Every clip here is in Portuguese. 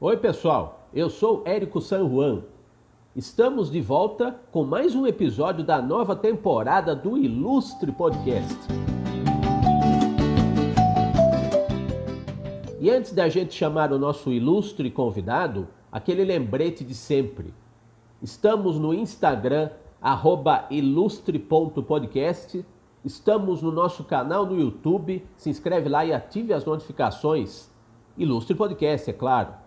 Oi, pessoal, eu sou Érico San Juan. Estamos de volta com mais um episódio da nova temporada do Ilustre Podcast. E antes da gente chamar o nosso ilustre convidado, aquele lembrete de sempre. Estamos no Instagram, @ilustre.podcast. Estamos no nosso canal no YouTube. Se inscreve lá e ative as notificações. Ilustre Podcast, é claro.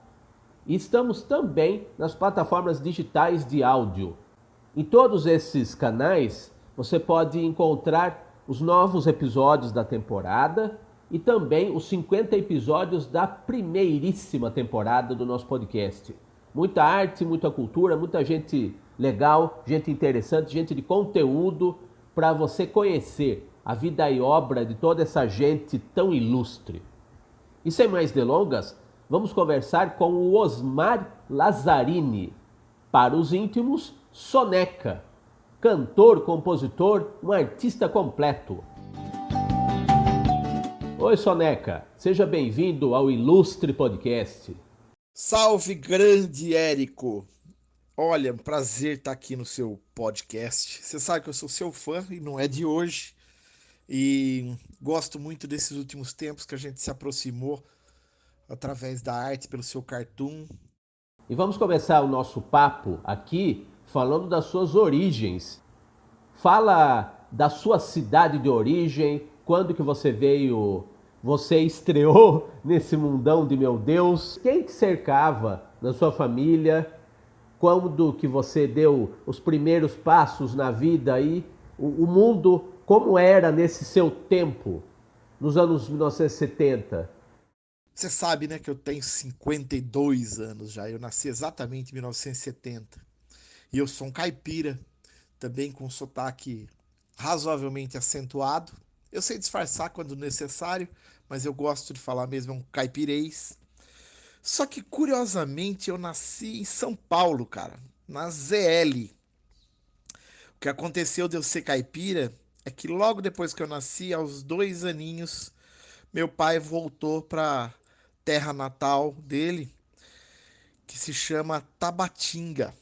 E estamos também nas plataformas digitais de áudio. Em todos esses canais, você pode encontrar os novos episódios da temporada e também os 50 episódios da primeiríssima temporada do nosso podcast. Muita arte, muita cultura, muita gente legal, gente interessante, gente de conteúdo para você conhecer a vida e obra de toda essa gente tão ilustre. E sem mais delongas, vamos conversar com o Osmar Lazzarini, para os íntimos, Soneca, cantor, compositor, um artista completo. Oi, Soneca, seja bem-vindo ao Ilustre Podcast. Salve, grande Érico! Olha, um prazer estar aqui no seu podcast. Você sabe que eu sou seu fã e não é de hoje. E gosto muito desses últimos tempos que a gente se aproximou através da arte, pelo seu cartoon. E vamos começar o nosso papo aqui falando das suas origens. Fala da sua cidade de origem, quando que você veio, você estreou nesse mundão de meu Deus, quem que cercava na sua família, quando que você deu os primeiros passos na vida aí, o mundo como era nesse seu tempo, nos anos 1970. Você sabe, né, que eu tenho 52 anos já. Eu nasci exatamente em 1970. E eu sou um caipira, também com um sotaque razoavelmente acentuado. Eu sei disfarçar quando necessário, mas eu gosto de falar mesmo, é um caipirês. Só que, curiosamente, eu nasci em São Paulo, cara, na ZL. O que aconteceu de eu ser caipira é que logo depois que eu nasci, aos 2 aninhos, meu pai voltou pra terra natal dele, que se chama Tabatinga.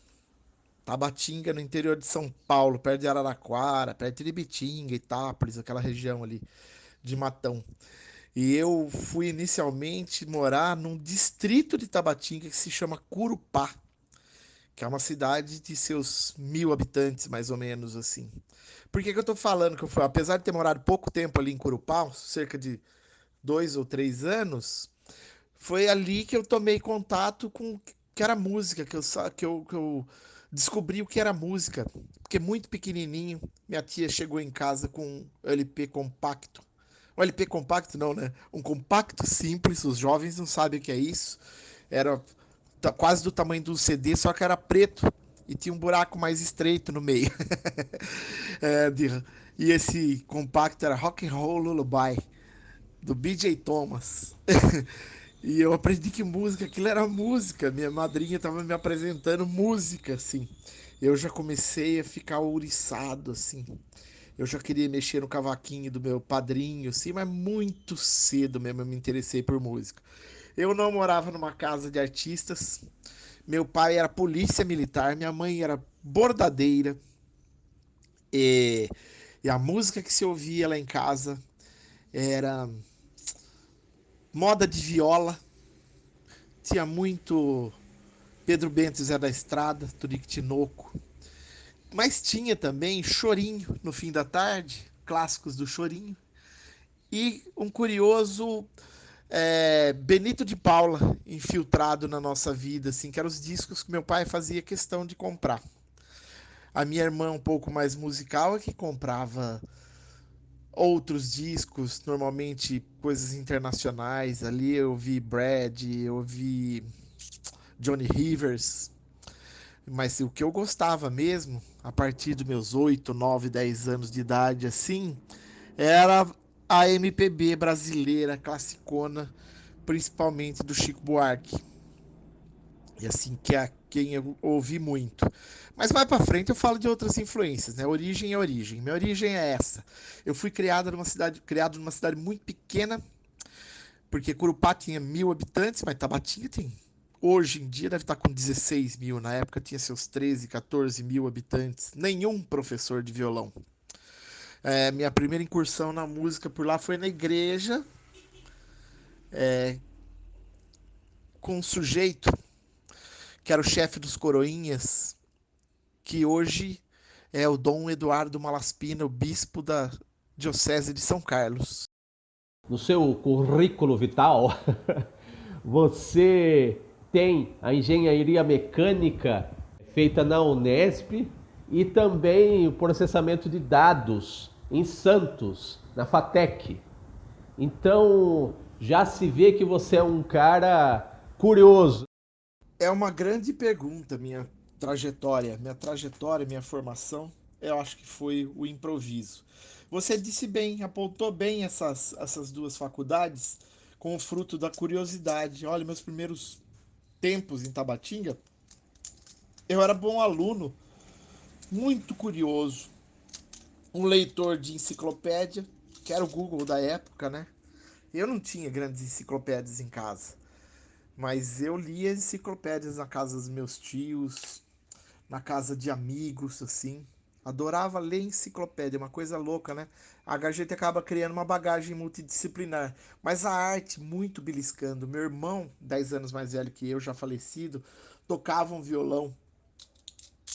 Tabatinga, no interior de São Paulo, perto de Araraquara, perto de Ibitinga, Itápolis, aquela região ali de Matão. E eu fui inicialmente morar num distrito de Tabatinga que se chama Curupá, que é uma cidade de seus 1.000 habitantes, mais ou menos assim. Por que eu tô falando que eu fui? Apesar de ter morado pouco tempo ali em Curupá, cerca de 2 ou 3 anos, foi ali que eu tomei contato com o que era música, que eu descobri o que era música. Porque muito pequenininho, minha tia chegou em casa com um LP compacto. Um LP compacto não, né? Um compacto simples, os jovens não sabem o que é isso. Era quase do tamanho do CD, só que era preto e tinha um buraco mais estreito no meio. É, e esse compacto era Rock and Roll Lullaby, do BJ Thomas. E eu aprendi que música, aquilo era música. Minha madrinha estava me apresentando música, assim. Eu já comecei a ficar ouriçado, assim. Eu já queria mexer no cavaquinho do meu padrinho, assim, mas muito cedo mesmo eu me interessei por música. Eu não morava numa casa de artistas. Meu pai era polícia militar, minha mãe era bordadeira. E, e a música que se ouvia lá em casa era moda de viola. Tinha muito Pedro Bento e Zé da Estrada, Tunique Tinoco. Mas tinha também Chorinho no fim da tarde, clássicos do Chorinho. E um curioso Benito de Paula infiltrado na nossa vida, assim, que eram os discos que meu pai fazia questão de comprar. A minha irmã, um pouco mais musical, é que comprava outros discos, normalmente coisas internacionais. Ali eu vi Brad, eu vi Johnny Rivers. Mas o que eu gostava mesmo, a partir dos meus 8, 9, 10 anos de idade, assim, era a MPB brasileira, classicona, principalmente do Chico Buarque. E assim, que é quem eu ouvi muito. Mas mais pra frente eu falo de outras influências, né? Origem é origem. Minha origem é essa. Eu fui criado numa cidade muito pequena, porque Curupá tinha 1.000 habitantes, mas Tabatinga tem Hoje em dia deve estar com 16 mil, na época tinha seus 13, 14 mil habitantes. Nenhum professor de violão. Minha primeira incursão na música por lá foi na igreja, com um sujeito que era o chefe dos coroinhas, que hoje é o Dom Eduardo Malaspina, o bispo da Diocese de São Carlos. No seu currículo vital, você tem a engenharia mecânica feita na Unesp e também o processamento de dados em Santos, na FATEC. Então, já se vê que você é um cara curioso. É uma grande pergunta, minha formação, eu acho que foi o improviso. Você disse bem, apontou bem essas duas faculdades com o fruto da curiosidade. Olha, meus primeiros tempos em Tabatinga, eu era bom aluno, muito curioso, um leitor de enciclopédia, que era o Google da época, né? Eu não tinha grandes enciclopédias em casa, mas eu lia enciclopédias na casa dos meus tios, na casa de amigos, assim. Adorava ler enciclopédia, uma coisa louca, né? A gente acaba criando uma bagagem multidisciplinar. Mas a arte, muito beliscando. Meu irmão, 10 anos mais velho que eu, já falecido, tocava um violão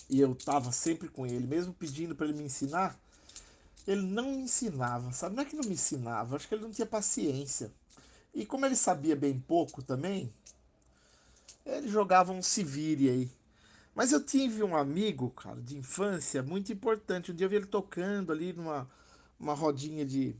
e eu tava sempre com ele, mesmo pedindo para ele me ensinar. Ele não me ensinava, sabe? Não é que não me ensinava, acho que ele não tinha paciência. E como ele sabia bem pouco também, ele jogava um se vire aí. Mas eu tive um amigo, cara, de infância, muito importante. Um dia eu vi ele tocando ali numa uma rodinha de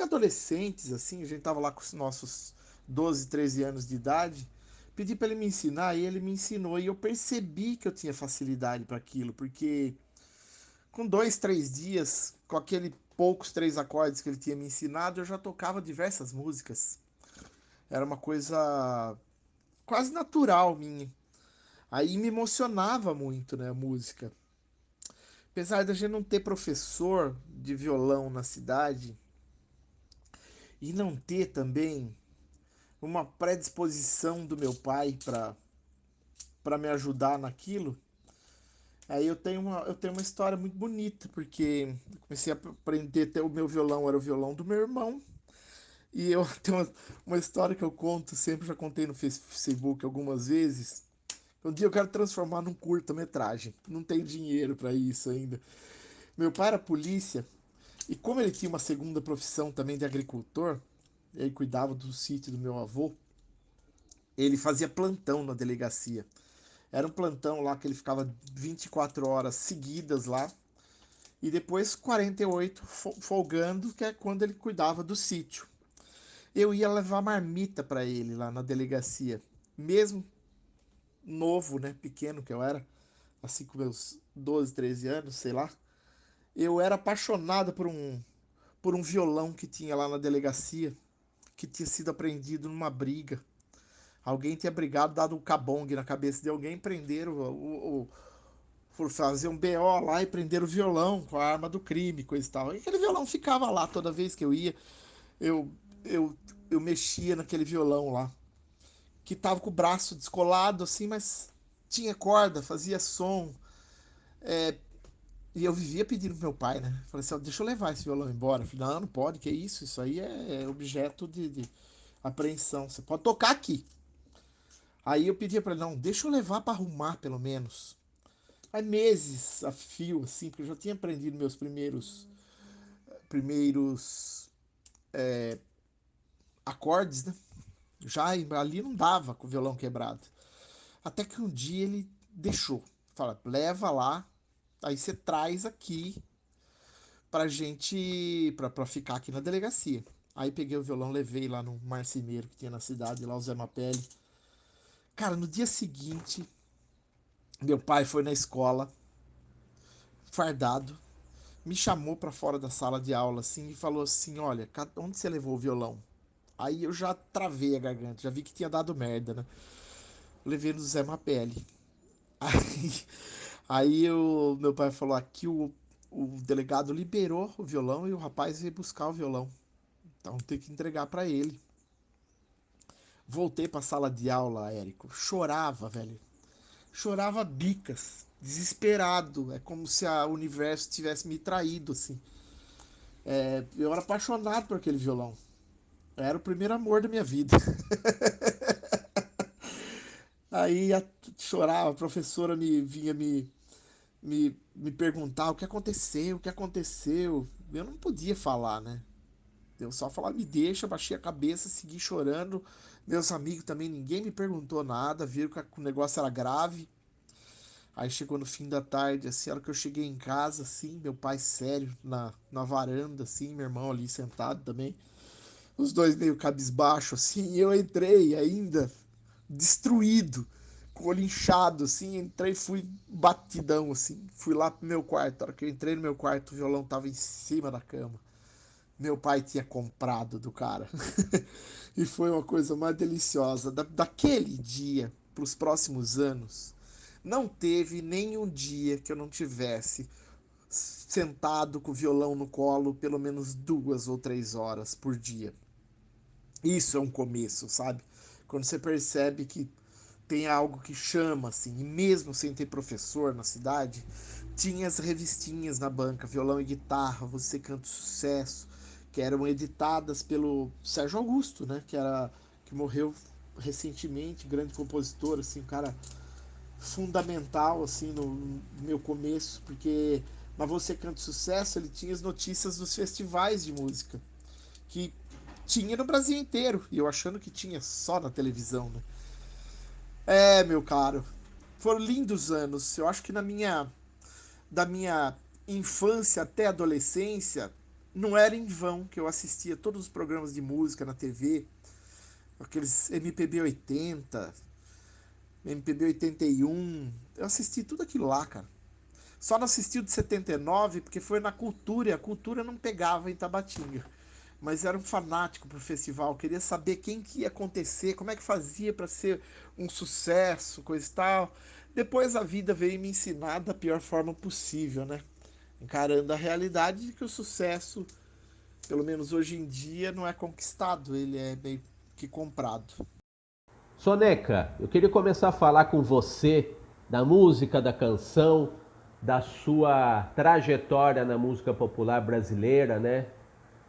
adolescentes, assim. A gente tava lá com os nossos 12, 13 anos de idade. Pedi para ele me ensinar e ele me ensinou. E eu percebi que eu tinha facilidade para aquilo, porque com 2, 3 dias, com aquele poucos 3 acordes que ele tinha me ensinado, eu já tocava diversas músicas. Era uma coisa quase natural minha. Aí me emocionava muito, né, a música. Apesar da gente não ter professor de violão na cidade e não ter também uma predisposição do meu pai para me ajudar naquilo, aí eu tenho uma história muito bonita, porque eu comecei a aprender até o meu violão era o violão do meu irmão, e eu tenho uma história que eu conto sempre, já contei no Facebook algumas vezes. Um dia eu quero transformar num curta-metragem. Não tenho dinheiro para isso ainda. Meu pai era polícia. E como ele tinha uma segunda profissão também de agricultor, ele cuidava do sítio do meu avô, ele fazia plantão na delegacia. Era um plantão lá que ele ficava 24 horas seguidas lá, e depois 48 folgando, que é quando ele cuidava do sítio. Eu ia levar marmita para ele lá na delegacia, mesmo novo, né, pequeno que eu era, assim com meus 12, 13 anos, sei lá. Eu era apaixonado por um violão que tinha lá na delegacia, que tinha sido apreendido numa briga. Alguém tinha brigado, dado um cabong na cabeça de alguém, prenderam por fazer um BO lá e prenderam o violão com a arma do crime, coisa e tal. E aquele violão ficava lá toda vez que eu ia, eu, eu, eu mexia naquele violão lá, que tava com o braço descolado assim, mas tinha corda, fazia som. E eu vivia pedindo pro meu pai, né? Falei assim, ó, deixa eu levar esse violão embora. Eu falei, não, não pode, que isso? Isso aí é objeto de apreensão. Você pode tocar aqui. Aí eu pedia pra ele, não, deixa eu levar pra arrumar pelo menos. Aí meses a fio, assim, porque eu já tinha aprendido meus primeiros acordes, né? Já ali não dava com o violão quebrado. Até que um dia ele deixou. Fala, leva lá, aí você traz aqui pra gente, pra ficar aqui na delegacia. Aí peguei o violão, levei lá no marceneiro que tinha na cidade, lá o Zé Mapelli. Cara, no dia seguinte, meu pai foi na escola, fardado, me chamou pra fora da sala de aula assim e falou assim: Olha, onde você levou o violão? Aí eu já travei a garganta, já vi que tinha dado merda, né? Levei no Zé Mapelli. Aí, aí o meu pai falou: Aqui o delegado liberou o violão e o rapaz veio buscar o violão. Então tem que entregar pra ele. Voltei pra sala de aula, Érico. Chorava, velho. Chorava bicas. Desesperado. É como se o universo tivesse me traído, assim. Eu era apaixonado por aquele violão. Era o primeiro amor da minha vida. Aí chorava, a professora me perguntar o que aconteceu. Eu não podia falar, né? Eu só falava, me deixa, baixei a cabeça, segui chorando. Meus amigos também, ninguém me perguntou nada, viram que o negócio era grave. Aí chegou no fim da tarde, assim, a hora que eu cheguei em casa, assim, meu pai sério, na varanda, assim, meu irmão ali sentado também. Os dois meio cabisbaixo, assim, e eu entrei ainda, destruído, com o olho inchado, assim, entrei e fui batidão, assim. Fui lá pro meu quarto. A hora que eu entrei no meu quarto, o violão tava em cima da cama. Meu pai tinha comprado do cara. E foi uma coisa mais deliciosa. Daquele dia para os próximos anos, não teve nenhum dia que eu não tivesse sentado com o violão no colo pelo menos 2 ou 3 horas por dia. Isso é um começo, sabe? Quando você percebe que tem algo que chama, assim, e mesmo sem ter professor na cidade, tinha as revistinhas na banca, violão e guitarra, Você Canta Sucesso, que eram editadas pelo Sérgio Augusto, né? Que morreu recentemente, grande compositor, assim, um cara fundamental, assim, no meu começo, porque na Você Canta Sucesso ele tinha as notícias dos festivais de música, que tinha no Brasil inteiro, e eu achando que tinha só na televisão, né? Meu caro, foram lindos anos. Eu acho que da minha infância até adolescência, não era em vão que eu assistia todos os programas de música na TV, aqueles MPB 80, MPB 81. Eu assisti tudo aquilo lá, cara. Só não assisti o de 79 porque foi na Cultura e a Cultura não pegava em Tabatinga. Mas era um fanático pro festival, queria saber quem que ia acontecer, como é que fazia para ser um sucesso, coisa e tal. Depois a vida veio me ensinar da pior forma possível, né? Encarando a realidade de que o sucesso, pelo menos hoje em dia, não é conquistado, ele é meio que comprado. Soneca, eu queria começar a falar com você da música, da canção, da sua trajetória na música popular brasileira, né?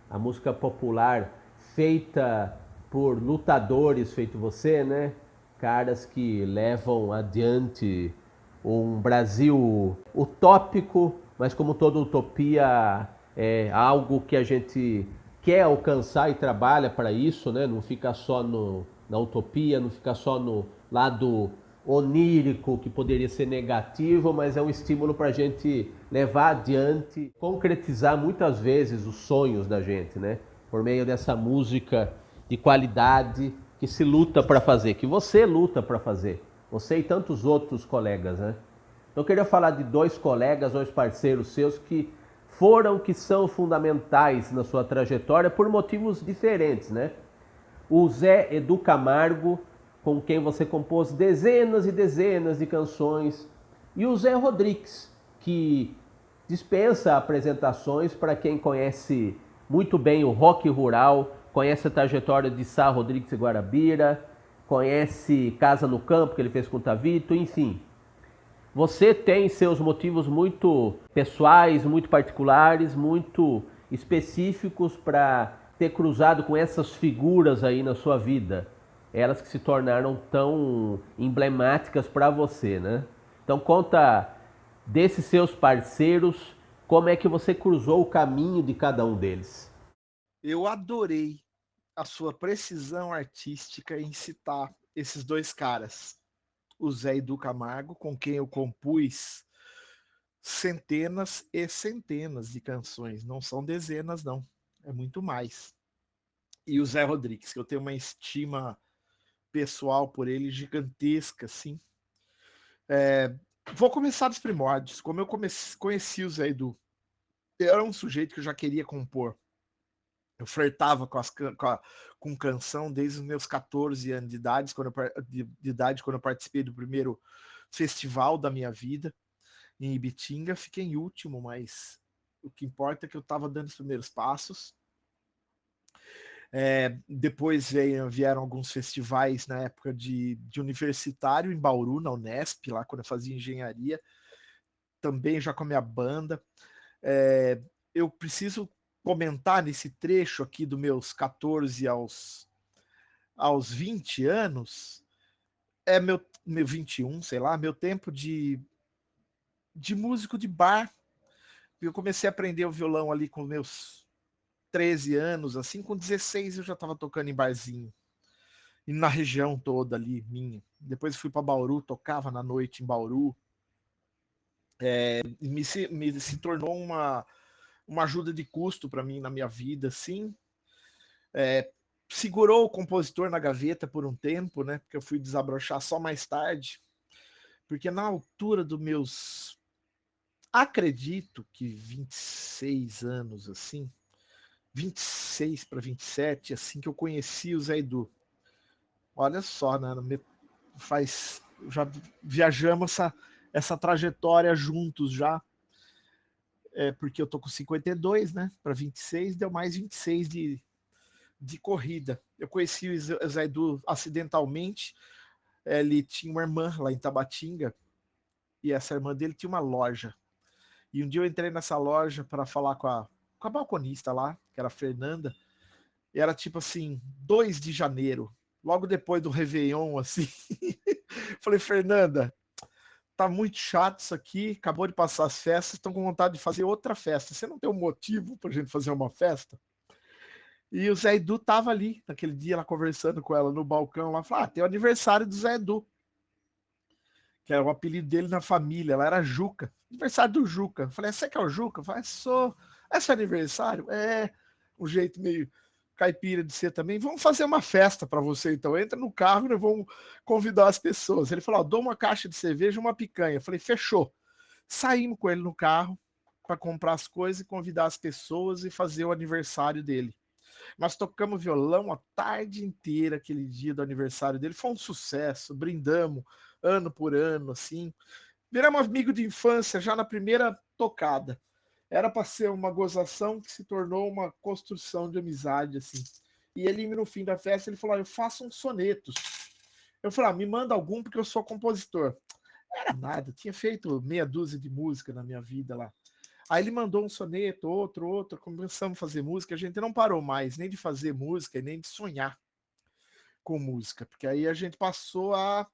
A música popular feita por lutadores, feito você, né? Caras que levam adiante um Brasil utópico, mas como toda utopia é algo que a gente quer alcançar e trabalha para isso, né? Não fica só na utopia, não fica só no lado onírico que poderia ser negativo, mas é um estímulo para a gente levar adiante, concretizar muitas vezes os sonhos da gente, né? Por meio dessa música de qualidade que se luta para fazer, que você luta para fazer, você e tantos outros colegas, né? Então eu queria falar de dois colegas, dois parceiros seus que foram, que são fundamentais na sua trajetória por motivos diferentes, né? O Zé Edu Camargo, com quem você compôs dezenas e dezenas de canções, e o Zé Rodrigues, que dispensa apresentações para quem conhece muito bem o rock rural, conhece a trajetória de Sá Rodrigues e Guarabira, conhece Casa no Campo, que ele fez com o Tavito, enfim. Você tem seus motivos muito pessoais, muito particulares, muito específicos para ter cruzado com essas figuras aí na sua vida. Elas que se tornaram tão emblemáticas para você, né? Então conta desses seus parceiros, como é que você cruzou o caminho de cada um deles. Eu adorei a sua precisão artística em citar esses dois caras. O Zé Edu Camargo, com quem eu compus centenas e centenas de canções. Não são dezenas, não. É muito mais. E o Zé Rodrigues, que eu tenho uma estima pessoal por ele gigantesca, assim. Vou começar dos primórdios. Como eu conheci o Zé Edu, eu era um sujeito que eu já queria compor. Eu flertava com canção desde os meus 14 anos de idade, quando eu participei do primeiro festival da minha vida em Ibitinga. Fiquei em último, mas o que importa é que eu estava dando os primeiros passos. Depois vieram alguns festivais na época de universitário em Bauru, na Unesp, lá quando eu fazia engenharia, também já com a minha banda. Eu preciso comentar nesse trecho aqui dos meus 14 aos 20 anos, meu 21, sei lá, meu tempo de músico de bar. Eu comecei a aprender o violão ali com meus 13 anos, assim, com 16 eu já estava tocando em barzinho. E na região toda ali, minha. Depois fui para Bauru, tocava na noite em Bauru. Se tornou uma ajuda de custo para mim na minha vida, assim. Segurou o compositor na gaveta por um tempo, né? Porque eu fui desabrochar só mais tarde. Porque na altura dos meus, acredito que 26 anos, assim, 26 para 27, assim que eu conheci o Zé Edu. Olha só, né? Já viajamos essa trajetória juntos já. Porque eu tô com 52, né? Para 26, deu mais 26 de corrida. Eu conheci o Zé Edu acidentalmente. Ele tinha uma irmã lá em Tabatinga, e essa irmã dele tinha uma loja. E um dia eu entrei nessa loja para falar com a balconista lá, que era a Fernanda, e era tipo assim, 2 de janeiro, logo depois do Réveillon, assim. Falei, Fernanda, tá muito chato isso aqui, acabou de passar as festas, estão com vontade de fazer outra festa. Você não tem um motivo pra gente fazer uma festa? E o Zé Edu tava ali, naquele dia, lá conversando com ela no balcão, lá, falou, tem o aniversário do Zé Edu, que era o apelido dele na família, ela era Juca, aniversário do Juca. Eu falei, você que é o Juca? Eu falei, sou. É seu aniversário? Um jeito meio caipira de ser também. Vamos fazer uma festa para você, então. Entra no carro e nós vamos convidar as pessoas. Ele falou, dou uma caixa de cerveja e uma picanha. Eu falei, fechou. Saímos com ele no carro para comprar as coisas e convidar as pessoas e fazer o aniversário dele. Nós tocamos violão a tarde inteira aquele dia do aniversário dele. Foi um sucesso, brindamos ano por ano, assim. Viramos amigo de infância já na primeira tocada. Era para ser uma gozação que se tornou uma construção de amizade, assim. E ele, no fim da festa, ele falou: eu faço uns sonetos. Eu falei: me manda algum, porque eu sou compositor. Não era nada, tinha feito meia dúzia de música na minha vida lá. Aí ele mandou um soneto, outro, começamos a fazer música. A gente não parou mais nem de fazer música, nem de sonhar com música, porque aí a gente passou a.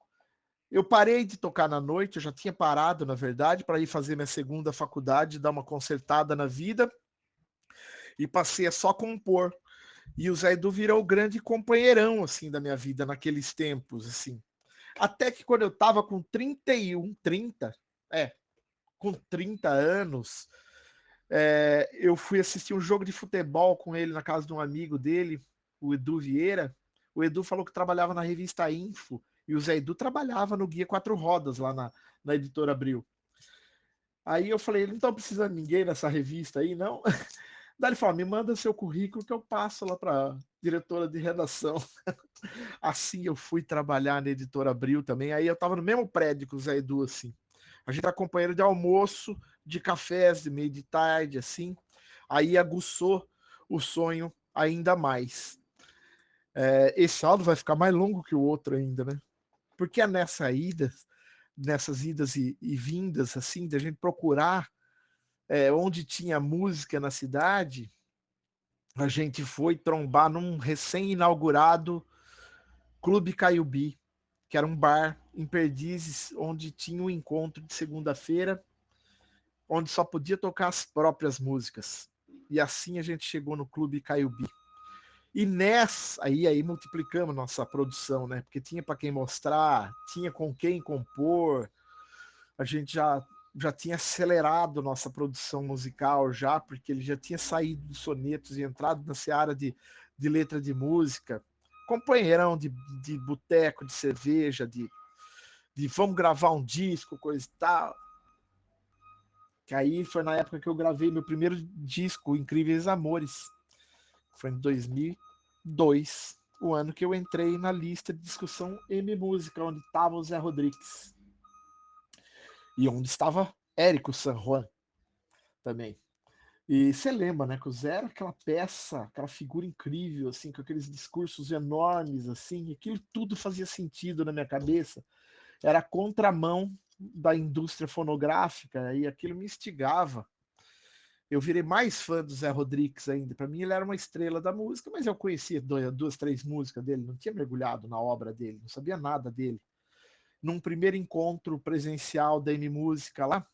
Eu parei de tocar na noite, eu já tinha parado, na verdade, para ir fazer minha segunda faculdade, dar uma consertada na vida, e passei a só compor. E o Zé Edu virou o grande companheirão, assim, da minha vida naqueles tempos, assim. Até que quando eu tava com 31, 30, com 30 anos, eu fui assistir um jogo de futebol com ele na casa de um amigo dele, o Edu Vieira. O Edu falou que trabalhava na revista Info, e o Zé Edu trabalhava no Guia Quatro Rodas, lá na editora Abril. Aí eu falei, ele não tá precisando de ninguém nessa revista aí, não? Daí ele falou, me manda seu currículo que eu passo lá para diretora de redação. Assim eu fui trabalhar na editora Abril também. Aí eu tava no mesmo prédio que o Zé Edu, assim. A gente era companheiro de almoço, de cafés, de meio de tarde, assim. Aí aguçou o sonho ainda mais. Esse áudio vai ficar mais longo que o outro ainda, né? Porque é nessas idas e vindas, assim, de a gente procurar onde tinha música na cidade, a gente foi trombar num recém-inaugurado Clube Caiubi, que era um bar em Perdizes, onde tinha um encontro de segunda-feira, onde só podia tocar as próprias músicas. E assim a gente chegou no Clube Caiubi. E nessa, aí multiplicamos nossa produção, né? Porque tinha para quem mostrar, tinha com quem compor, a gente já tinha acelerado nossa produção musical já, porque ele já tinha saído dos sonetos e entrado na seara de letra de música, companheirão de boteco, de cerveja, de vamos gravar um disco, coisa e tal. Que aí foi na época que eu gravei meu primeiro disco, Incríveis Amores. Foi em 2002, o ano que eu entrei na lista de discussão M Música, onde estava o Zé Rodrigues. E onde estava Érico San Juan também. E você lembra, né, que o Zé era aquela peça, aquela figura incrível, assim, com aqueles discursos enormes, assim, e aquilo tudo fazia sentido na minha cabeça. Era a contramão da indústria fonográfica e aquilo me instigava. Eu virei mais fã do Zé Rodrigues ainda. Para mim, ele era uma estrela da música, mas eu conhecia duas, três músicas dele, não tinha mergulhado na obra dele, não sabia nada dele. Num primeiro encontro presencial da M Música lá,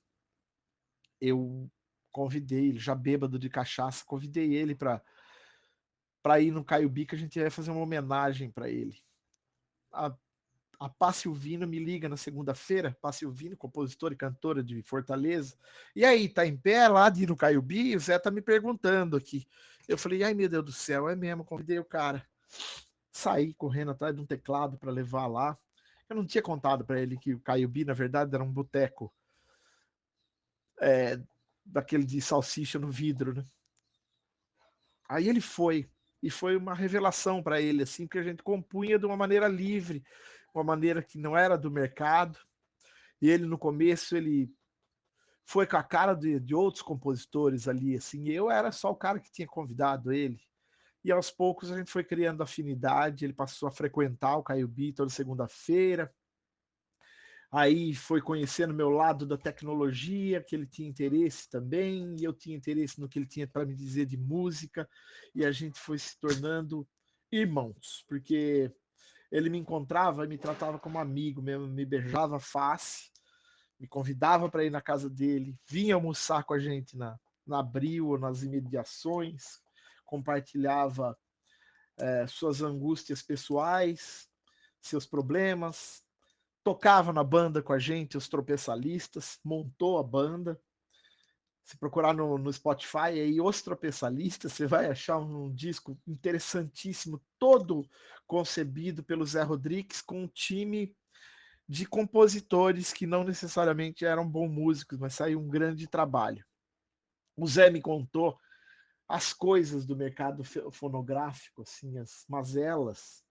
eu convidei ele, já bêbado de cachaça, convidei ele para ir no Caio Bi, que a gente ia fazer uma homenagem para ele. A, a Pá Silvino me liga na segunda-feira, Pá Silvino, compositora e cantora de Fortaleza. E aí, tá em pé lá de ir no Caio Bi? O Zé tá me perguntando aqui. Eu falei, ai meu Deus do céu, é mesmo, convidei o cara. Saí correndo atrás de um teclado para levar lá. Eu não tinha contado para ele que o Caio Bi, na verdade, era um boteco daquele de salsicha no vidro, né? Aí ele foi, e foi uma revelação para ele, assim, que a gente compunha de uma maneira livre, uma maneira que não era do mercado. E ele, no começo, ele foi com a cara de outros compositores ali, assim, e eu era só o cara que tinha convidado ele. E aos poucos a gente foi criando afinidade, ele passou a frequentar o Caio Bi toda segunda-feira, aí foi conhecendo meu lado da tecnologia, que ele tinha interesse também, e eu tinha interesse no que ele tinha para me dizer de música, e a gente foi se tornando irmãos, porque ele me encontrava e me tratava como amigo mesmo, me beijava a face, me convidava para ir na casa dele, vinha almoçar com a gente na Abril ou nas imediações, compartilhava suas angústias pessoais, seus problemas, tocava na banda com a gente, os tropeçalistas, montou a banda. Se procurar no Spotify aí, Os Tropeçalistas, você vai achar um disco interessantíssimo, todo concebido pelo Zé Rodrigues, com um time de compositores que não necessariamente eram bons músicos, mas saiu um grande trabalho. O Zé me contou as coisas do mercado fonográfico, assim, as mazelas,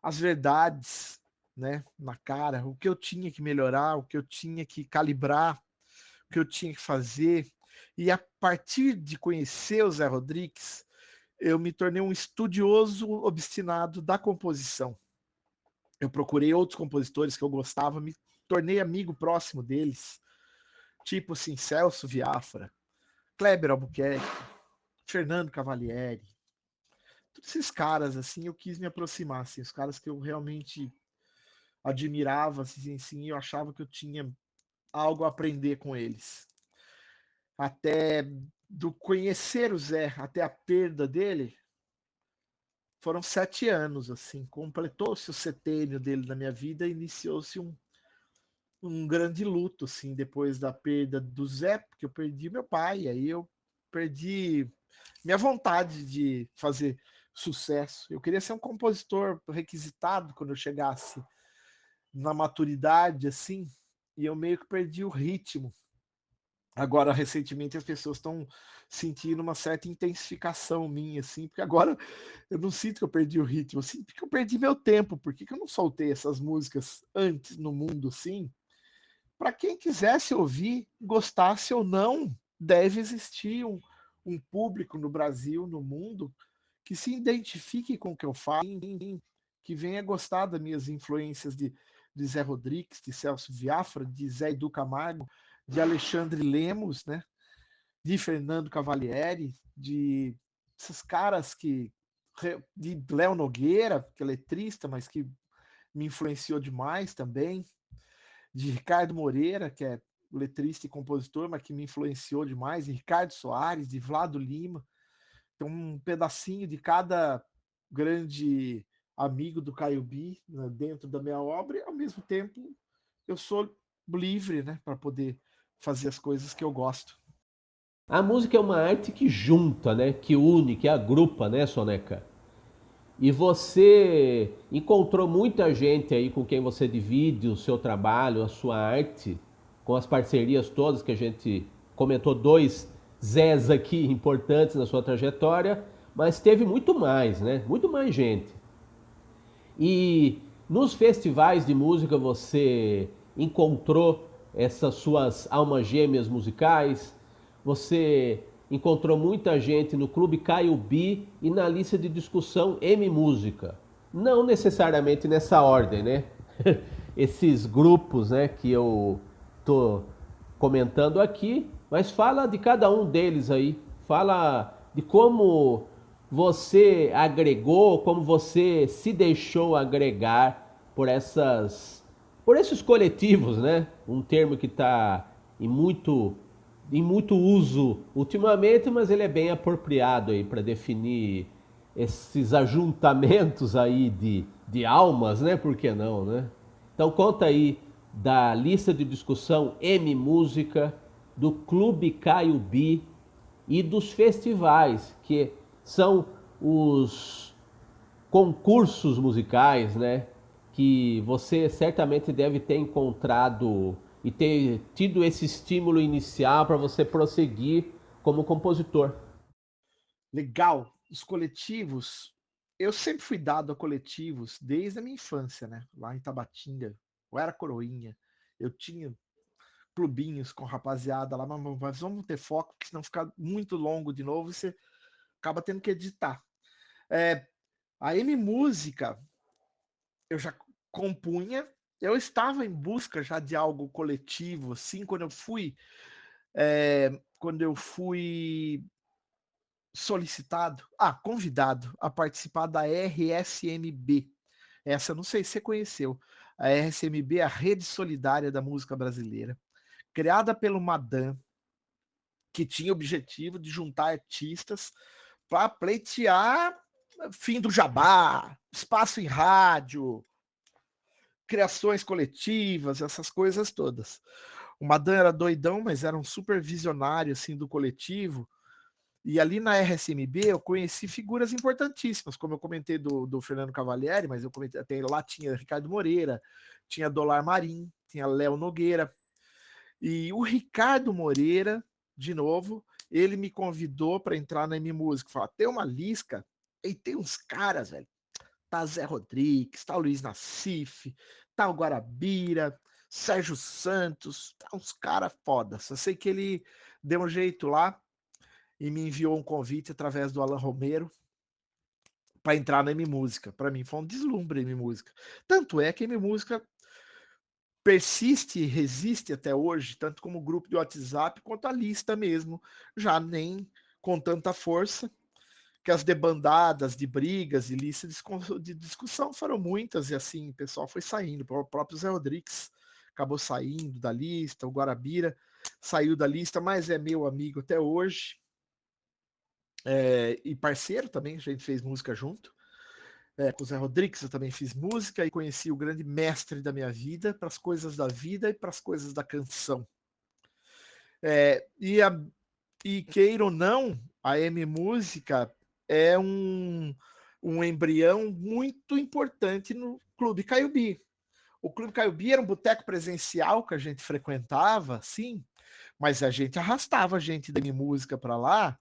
as verdades, né, na cara, o que eu tinha que melhorar, o que eu tinha que calibrar, o que eu tinha que fazer. E a partir de conhecer o Zé Rodrigues, eu me tornei um estudioso obstinado da composição. Eu procurei outros compositores que eu gostava, me tornei amigo próximo deles, tipo assim, Celso Viafra, Kleber Albuquerque, Fernando Cavalieri. Todos esses caras, assim, eu quis me aproximar, assim, os caras que eu realmente admirava, assim, eu achava que eu tinha algo a aprender com eles. Até do conhecer o Zé, até a perda dele, foram 7 anos, assim, completou-se o setênio dele na minha vida, iniciou-se um grande luto, assim, depois da perda do Zé, porque eu perdi meu pai, aí eu perdi minha vontade de fazer sucesso. Eu queria ser um compositor requisitado quando eu chegasse na maturidade, assim, e eu meio que perdi o ritmo. Agora, recentemente, as pessoas estão sentindo uma certa intensificação minha, assim, porque agora eu não sinto que eu perdi o ritmo, eu sinto que eu perdi meu tempo. Por que eu não soltei essas músicas antes no mundo, assim? Para quem quisesse ouvir, gostasse ou não, deve existir um público no Brasil, no mundo, que se identifique com o que eu faço, que venha gostar das minhas influências de Zé Rodrigues, de Celso Viafra, de Zé Edu Camargo, de Alexandre Lemos, né? De Fernando Cavalieri, de esses caras que. De Léo Nogueira, que é letrista, mas que me influenciou demais também, de Ricardo Moreira, que é letrista e compositor, mas que me influenciou demais, de Ricardo Soares, de Vlado Lima. Então, um pedacinho de cada grande amigo do Caio Bi, né, dentro da minha obra, e ao mesmo tempo eu sou livre, né, para poder fazer as coisas que eu gosto. A música é uma arte que junta, né? Que une, que agrupa, né, Soneca? E você encontrou muita gente aí com quem você divide o seu trabalho, a sua arte, com as parcerias todas que a gente comentou, dois Zés aqui importantes na sua trajetória, mas teve muito mais, né? Muito mais gente. E nos festivais de música você encontrou essas suas almas gêmeas musicais? Você encontrou muita gente no Clube Caio B e na lista de discussão M Música. Não necessariamente nessa ordem, né? Esses grupos, né, que eu tô comentando aqui, mas fala de cada um deles aí. Fala de como você agregou, como você se deixou agregar por esses coletivos, né? Um termo que está em muito uso ultimamente, mas ele é bem apropriado aí para definir esses ajuntamentos aí de almas, né? Por que não, né? Então conta aí da lista de discussão M Música, do Clube Caio B e dos festivais, que são os concursos musicais, né? Que você certamente deve ter encontrado e ter tido esse estímulo inicial para você prosseguir como compositor. Legal. Os coletivos, eu sempre fui dado a coletivos desde a minha infância, né? Lá em Tabatinga, eu era coroinha, eu tinha clubinhos com rapaziada lá, mas vamos ter foco, porque senão fica muito longo de novo e você acaba tendo que editar. É, a M Música, eu já compunha, eu estava em busca já de algo coletivo, assim, quando eu fui convidado a participar da RSMB. Essa eu não sei se você conheceu. A RSMB é a Rede Solidária da Música Brasileira, criada pelo Madan, que tinha o objetivo de juntar artistas para pleitear fim do jabá, espaço em rádio, criações coletivas, essas coisas todas. O Madan era doidão, mas era um super visionário assim, do coletivo. E ali na RSMB eu conheci figuras importantíssimas, como eu comentei do Fernando Cavalieri, mas eu comentei, até lá tinha Ricardo Moreira, tinha Dolar Marim, tinha Léo Nogueira. E o Ricardo Moreira, de novo, ele me convidou para entrar na M Música. Falou: tem uma lista e tem uns caras, velho. Tá Zé Rodrigues, tá o Luiz Nassif, tá o Guarabira, Sérgio Santos, tá uns caras foda. Só sei que ele deu um jeito lá e me enviou um convite através do Alan Romero para entrar na M Música. Para mim foi um deslumbre M Música. Tanto é que a M Música persiste e resiste até hoje, tanto como grupo de WhatsApp quanto a lista mesmo, já nem com tanta força, que as debandadas de brigas e listas de discussão foram muitas, e assim, o pessoal foi saindo. O próprio Zé Rodrigues acabou saindo da lista, o Guarabira saiu da lista, mas é meu amigo até hoje, e parceiro também, a gente fez música junto. Com o Zé Rodrigues eu também fiz música e conheci o grande mestre da minha vida para as coisas da vida e para as coisas da canção. É, e queira ou não, a M Música é um embrião muito importante no Clube Caiubi. O Clube Caiubi era um boteco presencial que a gente frequentava, sim, mas a gente arrastava a gente da M Música para lá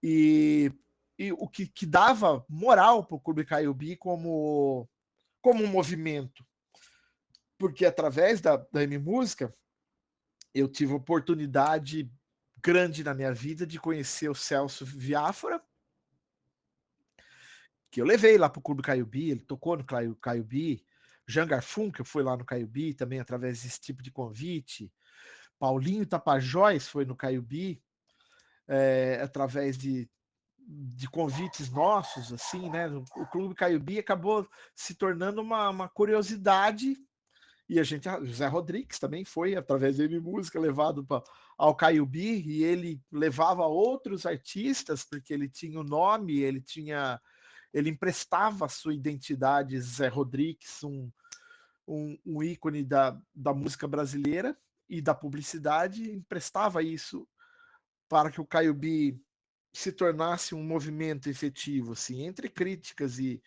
e, e o que dava moral para o Clube Caiubi como um movimento, porque através da M Música eu tive a oportunidade grande na minha vida de conhecer o Celso Viáfora, que eu levei lá para o Clube Caiubi, ele tocou no Caiubi, Jean Garfunkel foi lá no Caiubi também através desse tipo de convite, Paulinho Tapajós foi no Caiubi, através de convites nossos, assim, né? O Clube Caiubi acabou se tornando uma curiosidade. E a gente, José Rodrigues também foi, através dele, música, levado ao Caiubi, e ele levava outros artistas, porque ele tinha o nome, ele emprestava a sua identidade, Zé Rodrigues, um ícone da música brasileira e da publicidade, emprestava isso para que o Caiubi se tornasse um movimento efetivo, assim, entre críticas e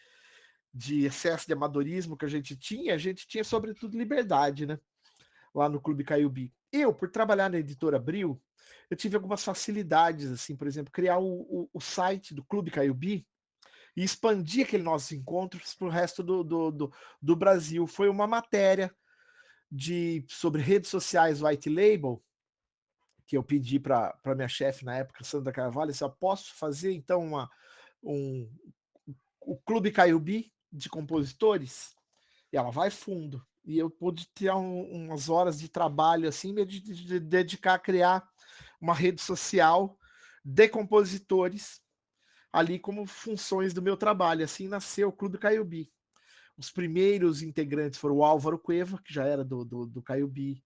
de excesso de amadorismo que a gente tinha sobretudo liberdade, né? Lá no Clube Caiubi. Eu, por trabalhar na editora Abril, eu tive algumas facilidades, assim, por exemplo, criar o site do Clube Caiubi e expandir aqueles nossos encontros para o resto do Brasil. Foi uma matéria sobre redes sociais white label que eu pedi para minha chefe na época, Sandra Carvalho, se eu posso fazer então um, o Clube Caiubi de compositores, e ela vai fundo. E eu pude tirar umas horas de trabalho assim, de dedicar a criar uma rede social de compositores ali como funções do meu trabalho. Assim nasceu o Clube Caiubi. Os primeiros integrantes foram o Álvaro Cueva, que já era do Caiubi,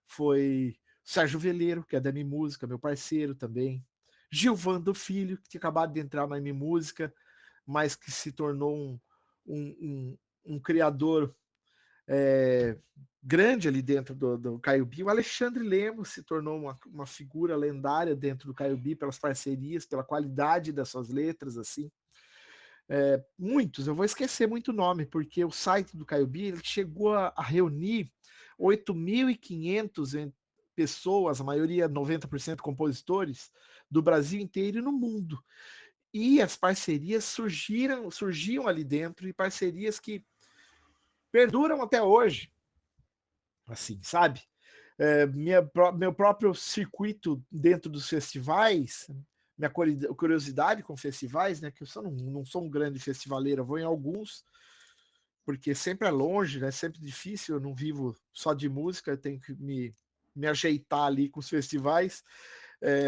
foi Sérgio Veleiro, que é da M Música, meu parceiro também, Gilvando Filho, que tinha acabado de entrar na M Música, mas que se tornou um criador grande ali dentro do Caiubi. O Alexandre Lemos se tornou uma figura lendária dentro do Caiubi pelas parcerias, pela qualidade das suas letras, assim. Muitos, eu vou esquecer muito nome, porque o site do Caiubi ele chegou a reunir 8.500 pessoas, a maioria 90% compositores, do Brasil inteiro e no mundo. E as parcerias surgiam ali dentro, e parcerias que perduram até hoje, assim, sabe? Meu próprio circuito dentro dos festivais, minha curiosidade com festivais, né? Que eu não sou um grande festivaleiro, eu vou em alguns, porque sempre é longe, né? Sempre difícil, eu não vivo só de música, eu tenho que me ajeitar ali com os festivais.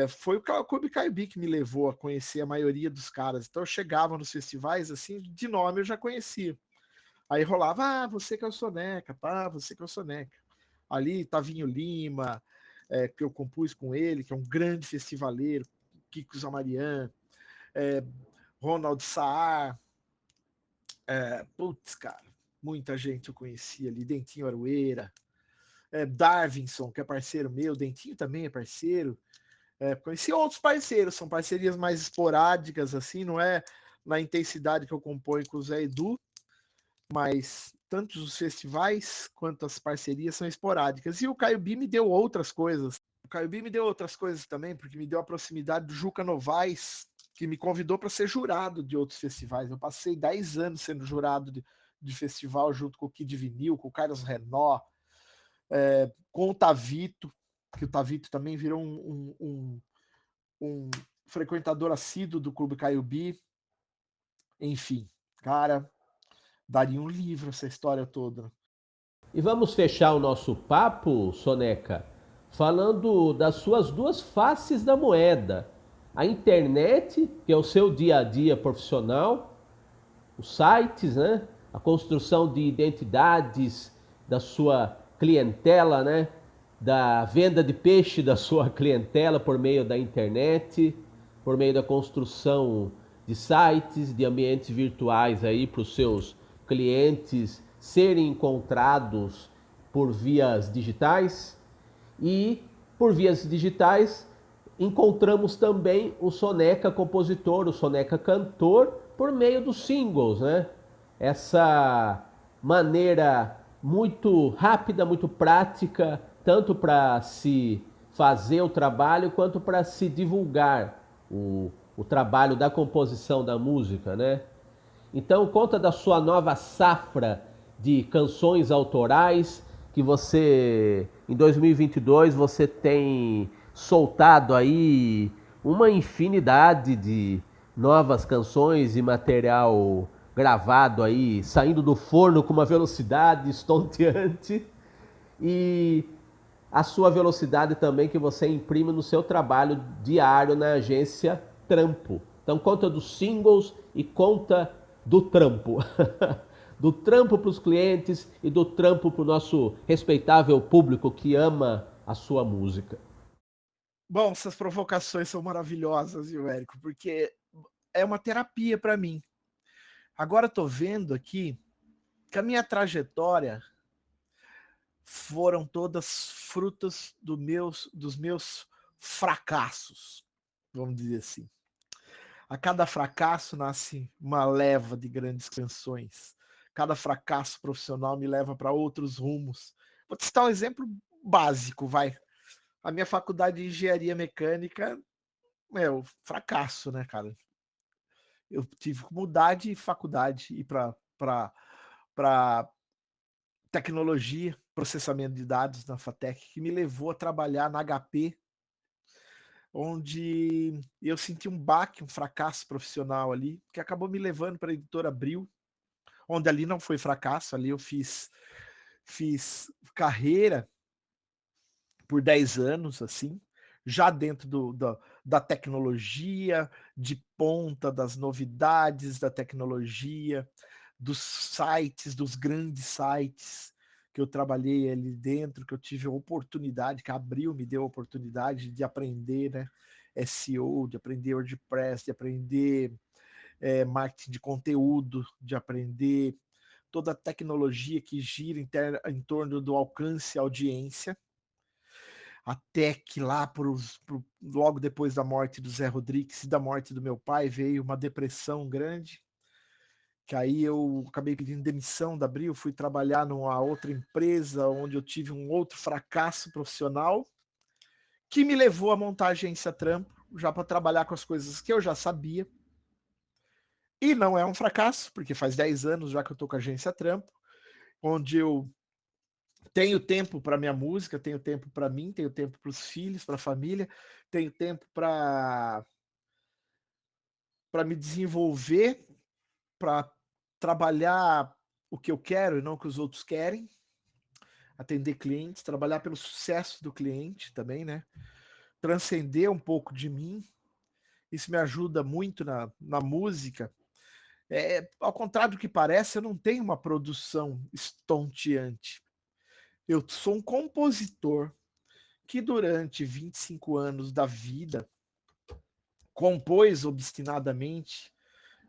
Foi o Clube Caibi que me levou a conhecer a maioria dos caras. Então eu chegava nos festivais, assim, de nome eu já conhecia. Aí rolava, você que é o Soneca, tá? Você que é o Soneca. Ali, Tavinho Lima, que eu compus com ele, que é um grande festivaleiro, Kiko Zamarian, Ronald Saar, putz, cara, muita gente eu conhecia ali, Dentinho Aroeira, Darvinson, que é parceiro meu, Dentinho também é parceiro, conheci outros parceiros, são parcerias mais esporádicas, assim, não é na intensidade que eu componho com o Zé Edu, mas tanto os festivais quanto as parcerias são esporádicas. E o Caiubi me deu outras coisas. O Caiubi me deu outras coisas também, porque me deu a proximidade do Juca Novaes, que me convidou para ser jurado de outros festivais. Eu passei 10 anos sendo jurado de festival junto com o Kid Vinil, com o Carlos Renó, com o Tavito, que o Tavito também virou um frequentador assíduo do Clube Caiubi. Enfim, cara, daria um livro essa história toda. E vamos fechar o nosso papo, Soneca, falando das suas duas faces da moeda. A internet, que é o seu dia a dia profissional, os sites, né? A construção de identidades da sua clientela, né? Da venda de peixe da sua clientela por meio da internet, por meio da construção de sites, de ambientes virtuais aí para os seus clientes serem encontrados por vias digitais. E por vias digitais encontramos também o Soneca compositor, o Soneca cantor, por meio dos singles, né? Essa maneira muito rápida, muito prática, tanto para se fazer o trabalho quanto para se divulgar o trabalho da composição da música, né? Então conta da sua nova safra de canções autorais que você em 2022 você tem soltado aí uma infinidade de novas canções e material gravado aí, saindo do forno com uma velocidade estonteante e a sua velocidade também que você imprime no seu trabalho diário na agência Trampo. Então conta dos singles e conta do trampo. Do trampo para os clientes e do trampo para o nosso respeitável público que ama a sua música. Bom, essas provocações são maravilhosas, viu, Érico? Porque é uma terapia para mim. Agora estou vendo aqui que a minha trajetória foram todas frutas dos meus fracassos, vamos dizer assim. A cada fracasso nasce uma leva de grandes canções. Cada fracasso profissional me leva para outros rumos. Vou te citar um exemplo básico, vai. A minha faculdade de engenharia mecânica, fracasso, né, cara? Eu tive que mudar de faculdade e ir para tecnologia, processamento de dados na FATEC, que me levou a trabalhar na HP onde eu senti um baque, um fracasso profissional ali, que acabou me levando para a editora Abril, onde ali não foi fracasso, ali eu fiz carreira por 10 anos, assim, já dentro da tecnologia, de ponta, das novidades da tecnologia, dos sites, dos grandes sites que eu trabalhei ali dentro, que eu tive a oportunidade, que a Abril me deu a oportunidade de aprender, né? SEO, de aprender WordPress, de aprender marketing de conteúdo, de aprender toda a tecnologia que gira em torno do alcance e audiência, até que lá logo depois da morte do Zé Rodrigues e da morte do meu pai veio uma depressão grande, que aí eu acabei pedindo demissão da Abril, fui trabalhar numa outra empresa onde eu tive um outro fracasso profissional que me levou a montar a agência Trampo, já para trabalhar com as coisas que eu já sabia. E não é um fracasso, porque faz 10 anos já que eu tô com a agência Trampo, onde eu tenho tempo para minha música, tenho tempo para mim, tenho tempo para os filhos, para a família, tenho tempo para me desenvolver, para trabalhar o que eu quero e não o que os outros querem, atender clientes, trabalhar pelo sucesso do cliente também, né? Transcender um pouco de mim. Isso me ajuda muito na música. Ao contrário do que parece, eu não tenho uma produção estonteante. Eu sou um compositor que durante 25 anos da vida compôs obstinadamente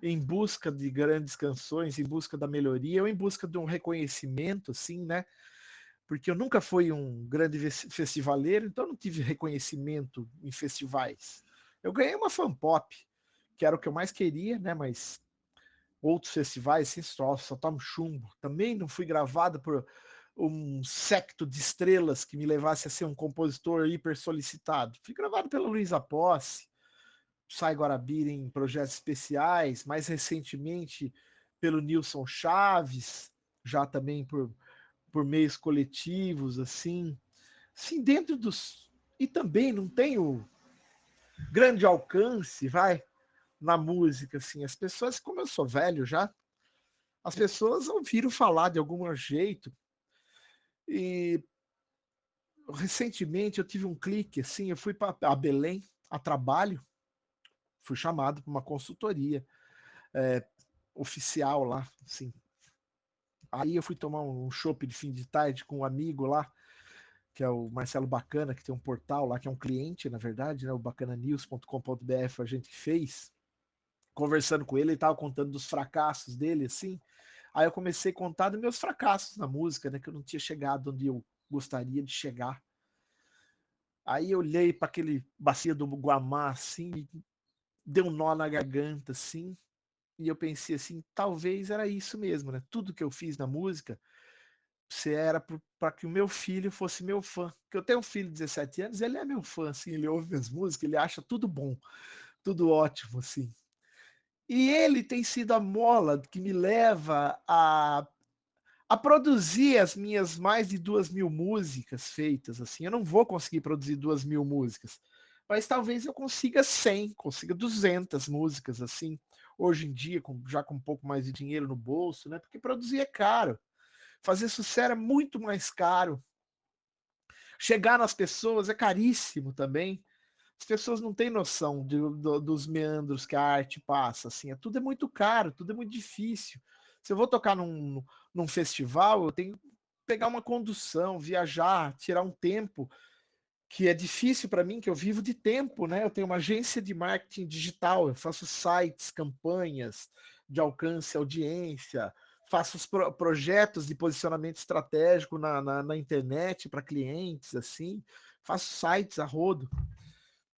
em busca de grandes canções, em busca da melhoria, ou em busca de um reconhecimento, assim, né? Porque eu nunca fui um grande festivaleiro, então não tive reconhecimento em festivais. Eu ganhei uma fan pop, que era o que eu mais queria, né? Mas outros festivais, assim, só tomo chumbo. Também não fui gravado por um secto de estrelas que me levasse a ser um compositor hiper solicitado. Fui gravado pela Luísa Posse, Sai Guarabira em projetos especiais, mais recentemente pelo Nilson Chaves, já também por meios coletivos, assim. Sim, dentro dos. E também não tenho grande alcance, vai, na música, assim. As pessoas, como eu sou velho já, as pessoas ouviram falar de algum jeito. E recentemente eu tive um clique, assim, eu fui para Belém a trabalho, fui chamado para uma consultoria oficial lá, assim. Aí eu fui tomar um chopp de fim de tarde com um amigo lá, que é o Marcelo Bacana, que tem um portal lá, que é um cliente, na verdade, né? O bacananews.com.br foi a gente que fez. Conversando com ele, ele estava contando dos fracassos dele, assim. Aí eu comecei a contar dos meus fracassos na música, né? Que eu não tinha chegado onde eu gostaria de chegar. Aí eu olhei para aquele bacia do Guamá, assim, e deu um nó na garganta, assim. E eu pensei assim, talvez era isso mesmo, né? Tudo que eu fiz na música se era para que o meu filho fosse meu fã. Porque eu tenho um filho de 17 anos, ele é meu fã, assim, ele ouve minhas músicas, ele acha tudo bom, tudo ótimo, assim. E ele tem sido a mola que me leva a produzir as minhas mais de 2.000 músicas feitas, assim. Eu não vou conseguir produzir 2.000 músicas, mas talvez eu consiga 100, consiga 200 músicas, assim, hoje em dia, já com um pouco mais de dinheiro no bolso, né? Porque produzir é caro. Fazer sucesso é muito mais caro. Chegar nas pessoas é caríssimo também. As pessoas não têm noção dos meandros que a arte passa. Assim, tudo é muito caro, tudo é muito difícil. Se eu vou tocar num festival, eu tenho que pegar uma condução, viajar, tirar um tempo que é difícil para mim, que eu vivo de tempo, né? Eu tenho uma agência de marketing digital, eu faço sites, campanhas de alcance, audiência, faço os projetos de posicionamento estratégico na internet para clientes, assim, faço sites a rodo.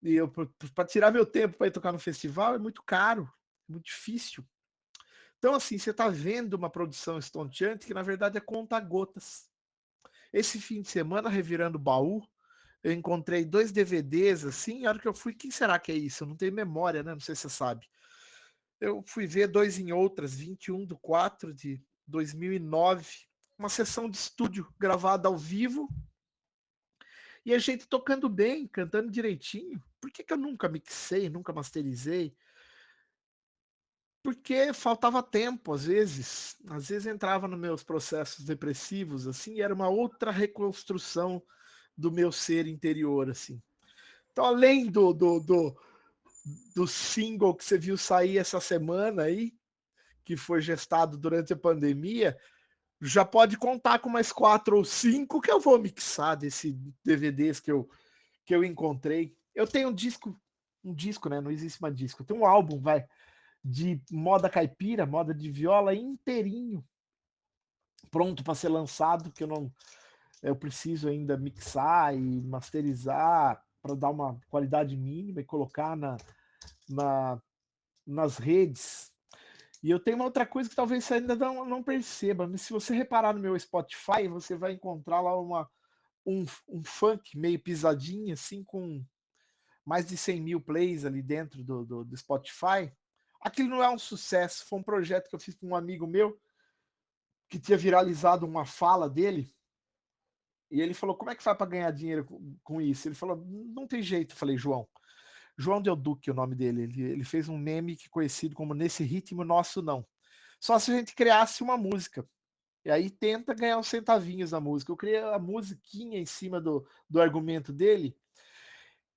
E eu, para tirar meu tempo para ir tocar no festival, é muito caro, é muito difícil. Então, assim, você está vendo uma produção estonteante que, na verdade, é conta-gotas. Esse fim de semana, revirando o baú, eu encontrei 2 DVDs, assim, e a hora que eu fui, quem será que é isso? Eu não tenho memória, né? Não sei se você sabe. Eu fui ver Dois em Outras, 21/4/2009, uma sessão de estúdio gravada ao vivo, e a gente tocando bem, cantando direitinho. Por que que eu nunca mixei, nunca masterizei? Porque faltava tempo, às vezes. Às vezes entrava nos meus processos depressivos, assim, e era uma outra reconstrução do meu ser interior, assim. Então, além do single que você viu sair essa semana aí, que foi gestado durante a pandemia, já pode contar com mais 4 ou 5 que eu vou mixar desse DVDs que eu encontrei. Eu tenho um disco, né? Não existe mais disco. Eu tenho um álbum, vai, de moda caipira, moda de viola inteirinho, pronto para ser lançado, que eu preciso ainda mixar e masterizar para dar uma qualidade mínima e colocar na, nas redes. E eu tenho uma outra coisa que talvez você ainda não perceba, mas se você reparar no meu Spotify, você vai encontrar lá um funk meio pisadinho, assim, com mais de 100 mil plays ali dentro do Spotify. Aquilo não é um sucesso, foi um projeto que eu fiz com um amigo meu, que tinha viralizado uma fala dele, e ele falou, como é que faz para ganhar dinheiro com isso? Ele falou, não tem jeito. Eu falei, João Del Duque, o nome dele, ele fez um meme que é conhecido como Nesse Ritmo Nosso Não. Só se a gente criasse uma música. E aí tenta ganhar uns centavinhos na música. Eu criei a musiquinha em cima do argumento dele,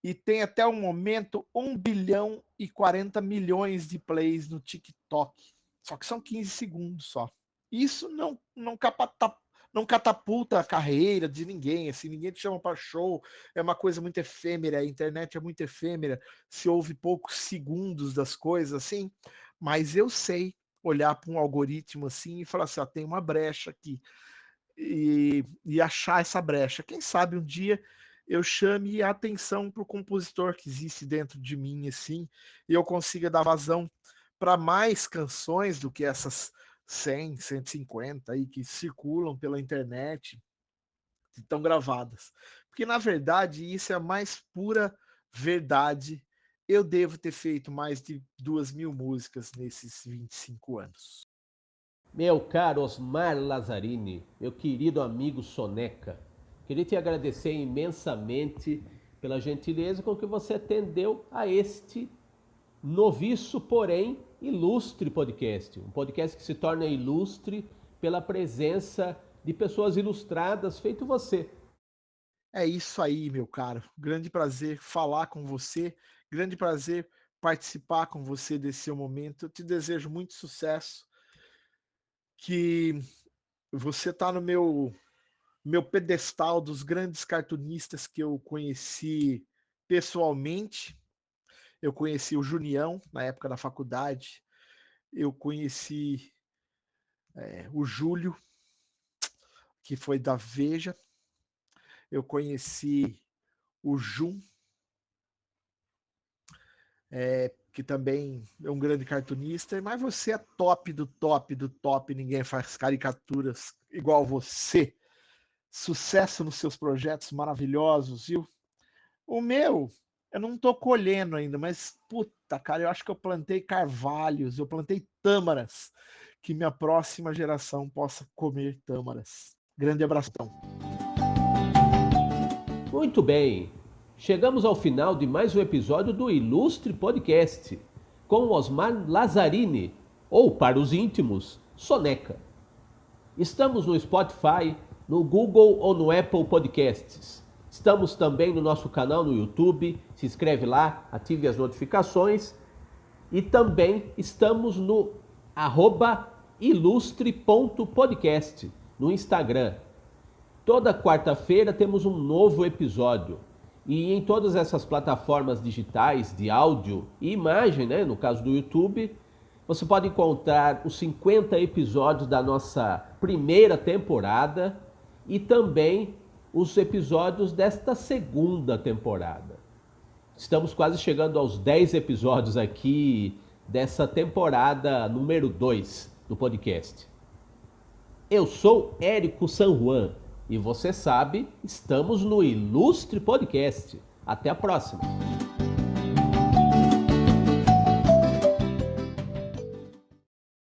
e tem até o momento 1 bilhão e 40 milhões de plays no TikTok. Só que são 15 segundos só. Isso não catapulta a carreira de ninguém, assim, ninguém te chama para show, é uma coisa muito efêmera, a internet é muito efêmera, se ouve poucos segundos das coisas, assim, mas eu sei olhar para um algoritmo assim e falar assim, ó, tem uma brecha aqui, e achar essa brecha. Quem sabe um dia eu chame a atenção para o compositor que existe dentro de mim, assim, e eu consiga dar vazão para mais canções do que essas 100, 150 aí que circulam pela internet, que estão gravadas. Porque, na verdade, isso é a mais pura verdade. Eu devo ter feito mais de 2.000 músicas nesses 25 anos. Meu caro Osmar Lazzarini, meu querido amigo Soneca, queria te agradecer imensamente pela gentileza com que você atendeu a este noviço, porém ilustre podcast. Um podcast que se torna ilustre pela presença de pessoas ilustradas, feito você. É isso aí, meu caro. Grande prazer falar com você, grande prazer participar com você desse seu momento. Eu te desejo muito sucesso, que você está no meu pedestal dos grandes cartunistas que eu conheci pessoalmente. Eu conheci o Junião na época da faculdade, eu conheci o Júlio, que foi da Veja, eu conheci o Jun, que também é um grande cartunista, mas você é top do top do top, ninguém faz caricaturas igual você. Sucesso nos seus projetos maravilhosos, viu? O meu, eu não tô colhendo ainda, mas puta, cara, eu acho que eu plantei carvalhos, eu plantei tâmaras, que minha próxima geração possa comer tâmaras. Grande abração. Muito bem, chegamos ao final de mais um episódio do Ilustre Podcast, com Osmar Lazzarini, ou para os íntimos, Soneca. Estamos no Spotify, no Google ou no Apple Podcasts. Estamos também no nosso canal no YouTube, se inscreve lá, ative as notificações. E também estamos no @ilustre.podcast no Instagram. Toda quarta-feira temos um novo episódio. E em todas essas plataformas digitais de áudio e imagem, né, no caso do YouTube, você pode encontrar os 50 episódios da nossa primeira temporada e também os episódios desta segunda temporada. Estamos quase chegando aos 10 episódios aqui dessa temporada número 2 do podcast. Eu sou Érico San Juan e você sabe, estamos no Ilustre Podcast. Até a próxima!